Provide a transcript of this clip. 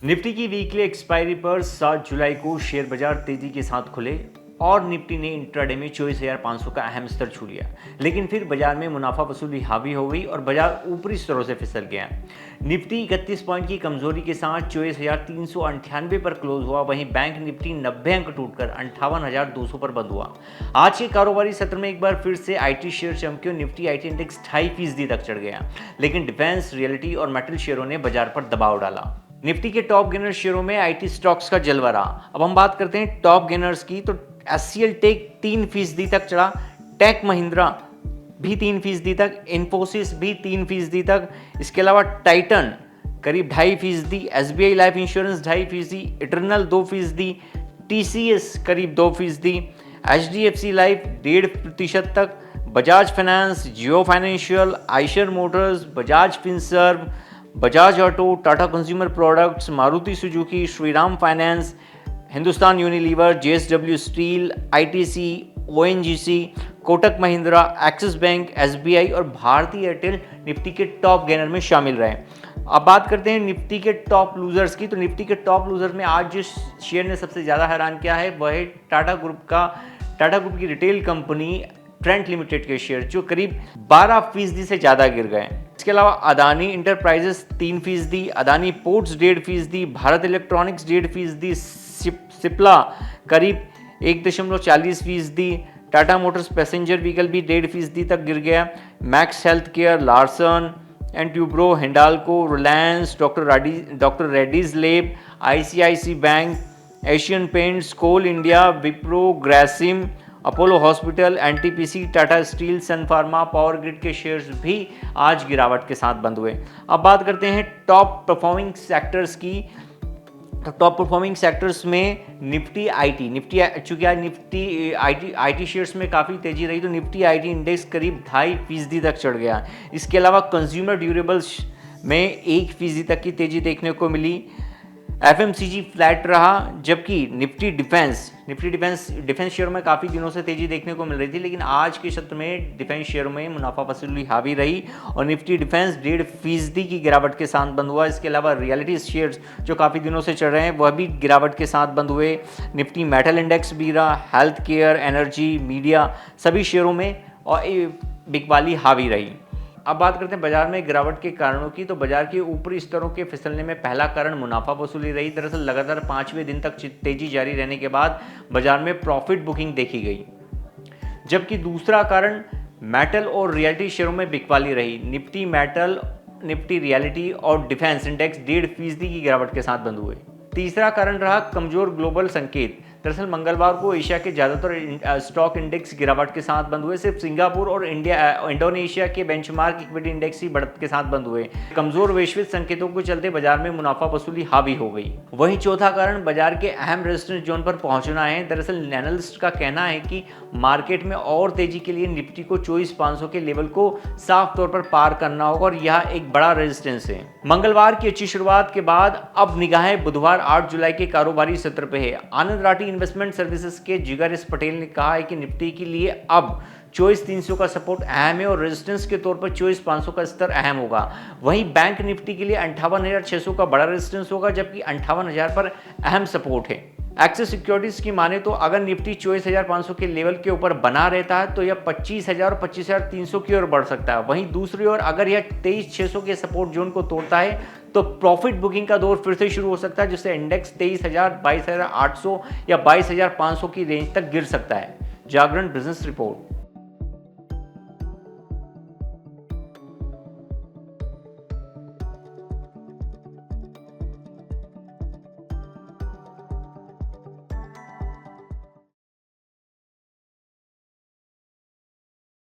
Nifty की weekly expiry पर 7 जुलाई को शेयर बाजार तेजी के साथ खुले और निफ्टी ने इंट्राडे में 24,500 का अहम स्तर छू लिया, लेकिन फिर बाजार में मुनाफा वसूली हावी हो गई और बाजार ऊपरी स्तरों से फिसल गया। निफ्टी 31 पॉइंट की कमजोरी के साथ 24,398 पर क्लोज हुआ। वहीं बैंक निफ्टी 90 अंक टूटकर 58,200 पर बंद हुआ। आज के कारोबारी सत्र में एक बार फिर से आईटी शेयर चमके। निफ्टी आईटी इंडेक्स 2.5% तक चढ़ गया, लेकिन डिफेंस, रियलिटी और मेटल शेयरों ने बाजार पर दबाव डाला। निफ्टी के टॉप गेनर शेयरों में आईटी स्टॉक्स का जलवा रहा। अब हम बात करते हैं टॉप गेनर्स की, तो एचसीएल टेक 3% तक चढ़ा, टेक महिंद्रा भी 3% तक, इन्फोसिस भी 3% तक। इसके अलावा टाइटन करीब 2.5%, SBI Life Insurance 2.5%, Eternal 2%, TCS करीब 2%, एचडीएफसी लाइफ 1.5% तक, Bajaj Finance, Jio Financial, Eicher Motors, Bajaj Finserv, Bajaj Auto, Tata Consumer Products, Maruti Suzuki, Shriram Finance, Hindustan Unilever, JSW Steel, ITC, ONGC, Kotak Mahindra, Axis Bank, SBI और भारतीय एयरटेल निफ्टी के टॉप गेनर में शामिल रहे। अब बात करते हैं निफ्टी के टॉप लूजर्स की, तो निफ्टी के टॉप लूजर्स में आज जिस शेयर ने सबसे ज़्यादा हैरान किया है वह है टाटा ग्रुप की रिटेल कंपनी ट्रेंट लिमिटेड के शेयर, जो करीब 12% से ज़्यादा गिर गए। इसके अलावा Adani enterprises 3%, Adani ports 1.5%, Bharat electronics 1.5%, Cipla करीब 1.40%, टाटा मोटर्स पैसेंजर व्हीकल भी 1.5% तक गिर गया। Max health care, Larsen and Toubro, Hindalco, Reliance, doctor Reddy's lab, ICICI bank, Asian paints, coal India, Wipro, Grasim, Apollo hospital, NTPC, Tata steel, sun pharma, power grid के शेयर्स भी आज गिरावट के साथ बंद हुए। अब बात करते हैं टॉप परफॉर्मिंग सेक्टर्स की। तो टॉप परफॉर्मिंग सेक्टर्स में निफ्टी चूंकि आज निफ्टी आईटी शेयर्स में काफ़ी तेजी रही, तो निफ्टी आईटी इंडेक्स करीब 2.5% तक चढ़ गया। इसके अलावा कंज्यूमर ड्यूरेबल्स में 1% तक की तेजी देखने को मिली। एफएमसीजी फ्लैट रहा, जबकि निफ्टी डिफेंस शेयरों में काफ़ी दिनों से तेजी देखने को मिल रही थी, लेकिन आज के सत्र में डिफेंस शेयरों में मुनाफा वसूली हावी रही और निफ्टी डिफेंस 1.5% की गिरावट के साथ बंद हुआ। इसके अलावा रियलिटी शेयर्स जो काफ़ी दिनों से चढ़ रहे हैं वह भी गिरावट के साथ बंद हुए। निफ्टी मेटल इंडेक्स भी रहा, हेल्थ केयर, एनर्जी, मीडिया सभी शेयरों में और बिकवाली हावी रही। अब बात करते हैं बाजार में गिरावट के कारणों की, तो बाजार के ऊपरी स्तरों के फिसलने में पहला कारण मुनाफा वसूली रही। दरअसल लगातार 5वें दिन तक तेजी जारी रहने के बाद बाजार में प्रॉफिट बुकिंग देखी गई, जबकि दूसरा कारण मेटल और रियलिटी शेयरों में बिकवाली रही। निफ्टी मेटल, निफ्टी रियलिटी और डिफेंस इंडेक्स 1.5% की गिरावट के साथ बंद हुए। तीसरा कारण रहा कमजोर ग्लोबल संकेत। दरअसल मंगलवार को एशिया के ज़्यादातर स्टॉक इंडेक्स गिरावट के साथ बंद हुए। सिर्फ सिंगापुर और इंडोनेशिया के बेंचमार्क इक्विटी इंडेक्स ही बढ़त के साथ बंद हुए। कमजोर वैश्विक संकेतों के चलते बाजार में मुनाफा वसूली हावी हो गई। वहीं चौथा कारण बाजार के अहम रेजिस्टेंस जोन पर पहुंचना है। दरअसल एनालिस्ट का कहना है कि मार्केट में और तेजी के लिए निफ्टी को 24,500 के लेवल को साफ तौर पर पार करना होगा और यह एक बड़ा रेजिस्टेंस है। मंगलवार की अच्छी शुरुआत के बाद अब निगाहें बुधवार 8 जुलाई के कारोबारी सत्र पे है। आनंद राठी इन्वेस्टमेंट सर्विसेज के जिगर एस पटेल ने कहा है कि निफ्टी के लिए अब 24,300 का सपोर्ट अहम है और रेजिस्टेंस के तौर पर 24,500 का स्तर अहम होगा। वहीं बैंक निफ्टी के लिए 58,600 का बड़ा रेजिस्टेंस होगा, जबकि 58,000 पर अहम सपोर्ट है। एक्सिस सिक्योरिटीज की माने तो अगर निफ्टी 24,500 के लेवल के ऊपर बना रहता है तो यह 25,000 और 25,300 की ओर बढ़ सकता है। वहीं दूसरी ओर अगर यह 23,600 के सपोर्ट जोन को तोड़ता है तो प्रॉफिट बुकिंग का दौर फिर से शुरू हो सकता है, जिससे इंडेक्स 23,000, 22,800 या 22,500 की रेंज तक गिर सकता है। जागरण बिजनेस रिपोर्ट।